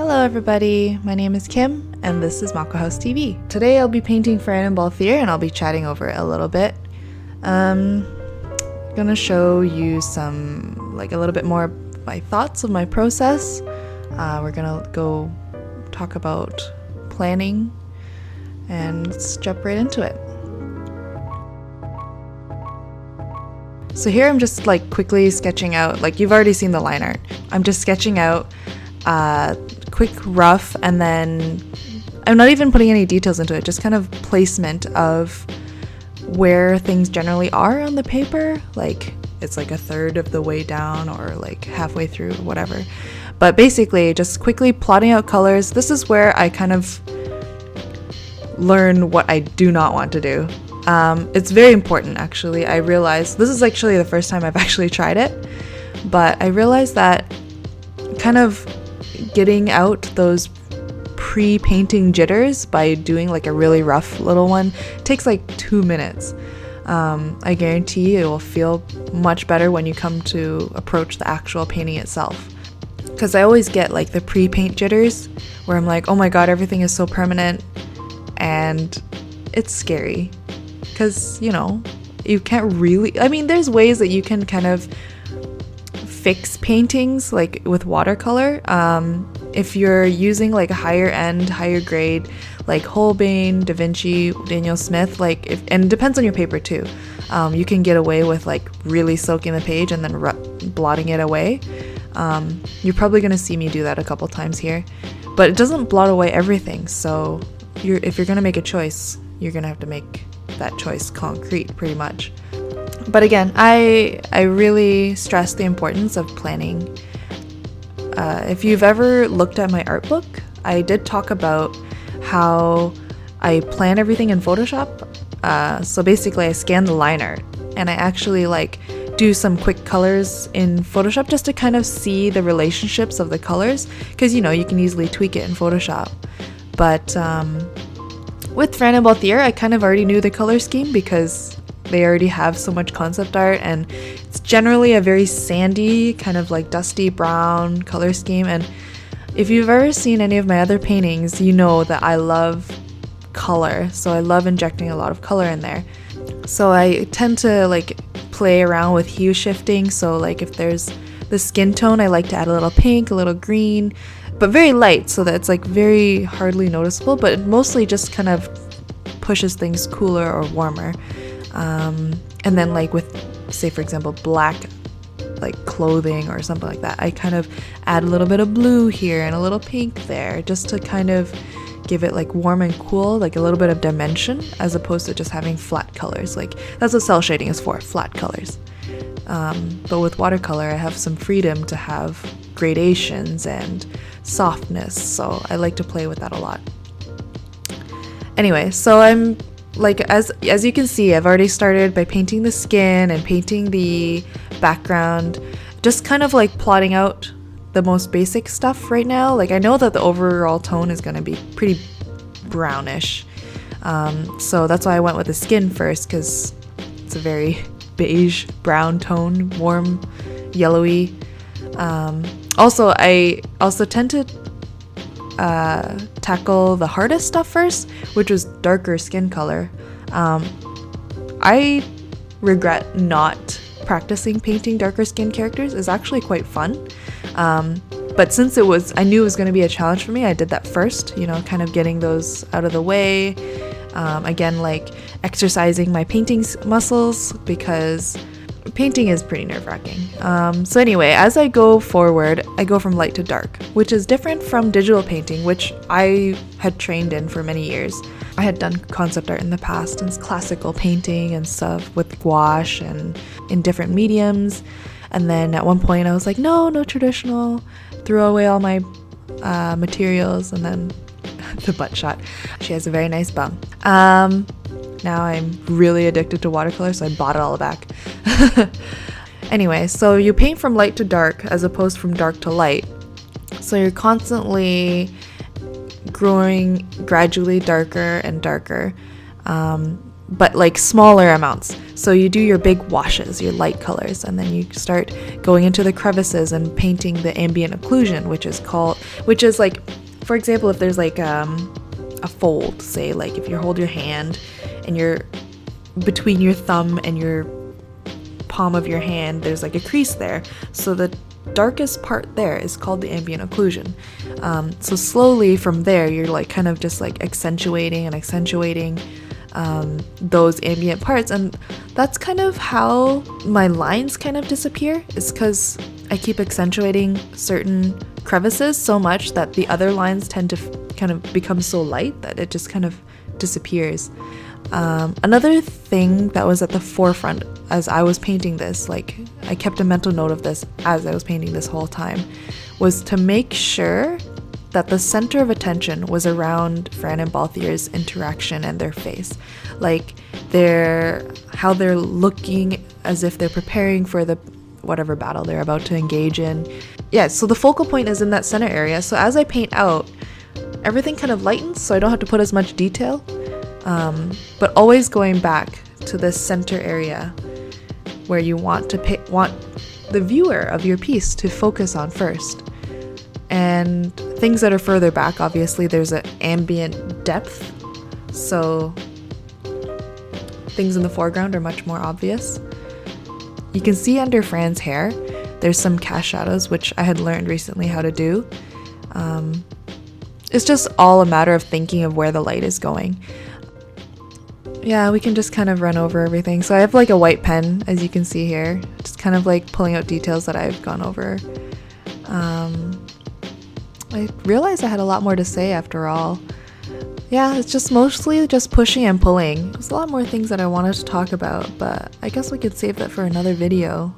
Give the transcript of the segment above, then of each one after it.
Hello everybody, my name is Kim and this is Mako House TV. Today I'll be painting Fran and Balthier and I'll be chatting over it a little bit. Gonna show you some, a little bit more of my thoughts of my process. We're gonna go talk about planning and let's jump right into it. So here I'm just quickly sketching out, you've already seen the line art. I'm just sketching out quick rough, and then I'm not even putting any details into it, just kind of placement of where things generally are on the paper, it's a third of the way down or halfway through, whatever. But basically just quickly plotting out colors. This is where I kind of learn what I do not want to do. It's very important, actually. I realized this is actually the first time I've actually tried it, but I realized that kind of getting out those pre-painting jitters by doing a really rough little one takes 2 minutes. I guarantee it will feel much better when you come to approach the actual painting itself. Because I always get the pre-paint jitters where I'm oh my god, everything is so permanent, and it's scary because you can't really, there's ways that you can kind of fix paintings with watercolor. If you're using a higher end, higher grade Holbein, Da Vinci, Daniel Smith, and it depends on your paper too. You can get away with really soaking the page and then blotting it away. You're probably going to see me do that a couple times here, but it doesn't blot away everything. So if you're going to make a choice, you're going to have to make that choice concrete pretty much. But again, I really stress the importance of planning. If you've ever looked at my art book, I did talk about how I plan everything in Photoshop. So basically I scan the line art and I actually do some quick colors in Photoshop just to kind of see the relationships of the colors, because you can easily tweak it in Photoshop. But with Fran and Balthier, I kind of already knew the color scheme because they already have so much concept art, and it's generally a very sandy, kind of dusty brown color scheme. And if you've ever seen any of my other paintings, you know that I love color, so I love injecting a lot of color in there. So I tend to play around with hue shifting. So if there's the skin tone, I like to add a little pink, a little green, but very light so that it's very hardly noticeable, but it mostly just kind of pushes things cooler or warmer. And then with, say for example, black clothing or something like that, I kind of add a little bit of blue here and a little pink there just to kind of give it warm and cool, a little bit of dimension, as opposed to just having flat colors. That's what cell shading is for, flat colors. But with watercolor I have some freedom to have gradations and softness, so I like to play with that a lot. Anyway, so I'm as you can see, I've already started by painting the skin and painting the background, just kind of plotting out the most basic stuff right now. I know that the overall tone is going to be pretty brownish, so that's why I went with the skin first, because it's a very beige brown tone, warm, yellowy. Also, I also tend to tackle the hardest stuff first, which was darker skin color. I regret not practicing painting darker skin characters. It's actually quite fun. But since I knew it was going to be a challenge for me, I did that first, kind of getting those out of the way. Again, exercising my painting muscles, because painting is pretty nerve-wracking. So anyway, as I go forward, I go from light to dark, which is different from digital painting, which I had trained in for many years. I had done concept art in the past and classical painting and stuff with gouache and in different mediums. And then at one point I was no traditional, threw away all my materials, and then the butt shot. She has a very nice bum. Now I'm really addicted to watercolor, so I bought it all back. Anyway, so you paint from light to dark as opposed from dark to light. So you're constantly growing gradually darker and darker. but like smaller amounts. So you do your big washes, your light colors, and then you start going into the crevices and painting the ambient occlusion, which is like, for example, if there's like a fold, say like if you hold your hand and you're between your thumb and your palm of your hand, there's like a crease there. So the darkest part there is called the ambient occlusion. So slowly from there, you're like kind of just like accentuating those ambient parts, and that's kind of how my lines kind of disappear, is because I keep accentuating certain crevices so much that the other lines tend to kind of become so light that it just kind of disappears. Another thing that was at the forefront as I was painting this, like I kept a mental note of this as I was painting this whole time, was to make sure that the center of attention was around Fran and Balthier's interaction and their face. Like how they're looking as if they're preparing for the whatever battle they're about to engage in. Yeah, so the focal point is in that center area. So as I paint out, everything kind of lightens, so I don't have to put as much detail. But always going back to this center area where you want the viewer of your piece to focus on first. And things that are further back, obviously there's an ambient depth, so things in the foreground are much more obvious. You can see under Fran's hair there's some cast shadows, which I had learned recently how to do. It's just all a matter of thinking of where the light is going. Yeah, we can just kind of run over everything. So I have like a white pen, as you can see here, just kind of like pulling out details that I've gone over. I realized I had a lot more to say after all. Yeah, it's just mostly just pushing and pulling. There's a lot more things that I wanted to talk about, but I guess we could save that for another video.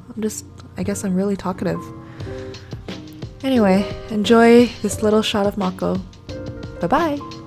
I guess I'm really talkative. Anyway, enjoy this little shot of Mako. Bye-bye!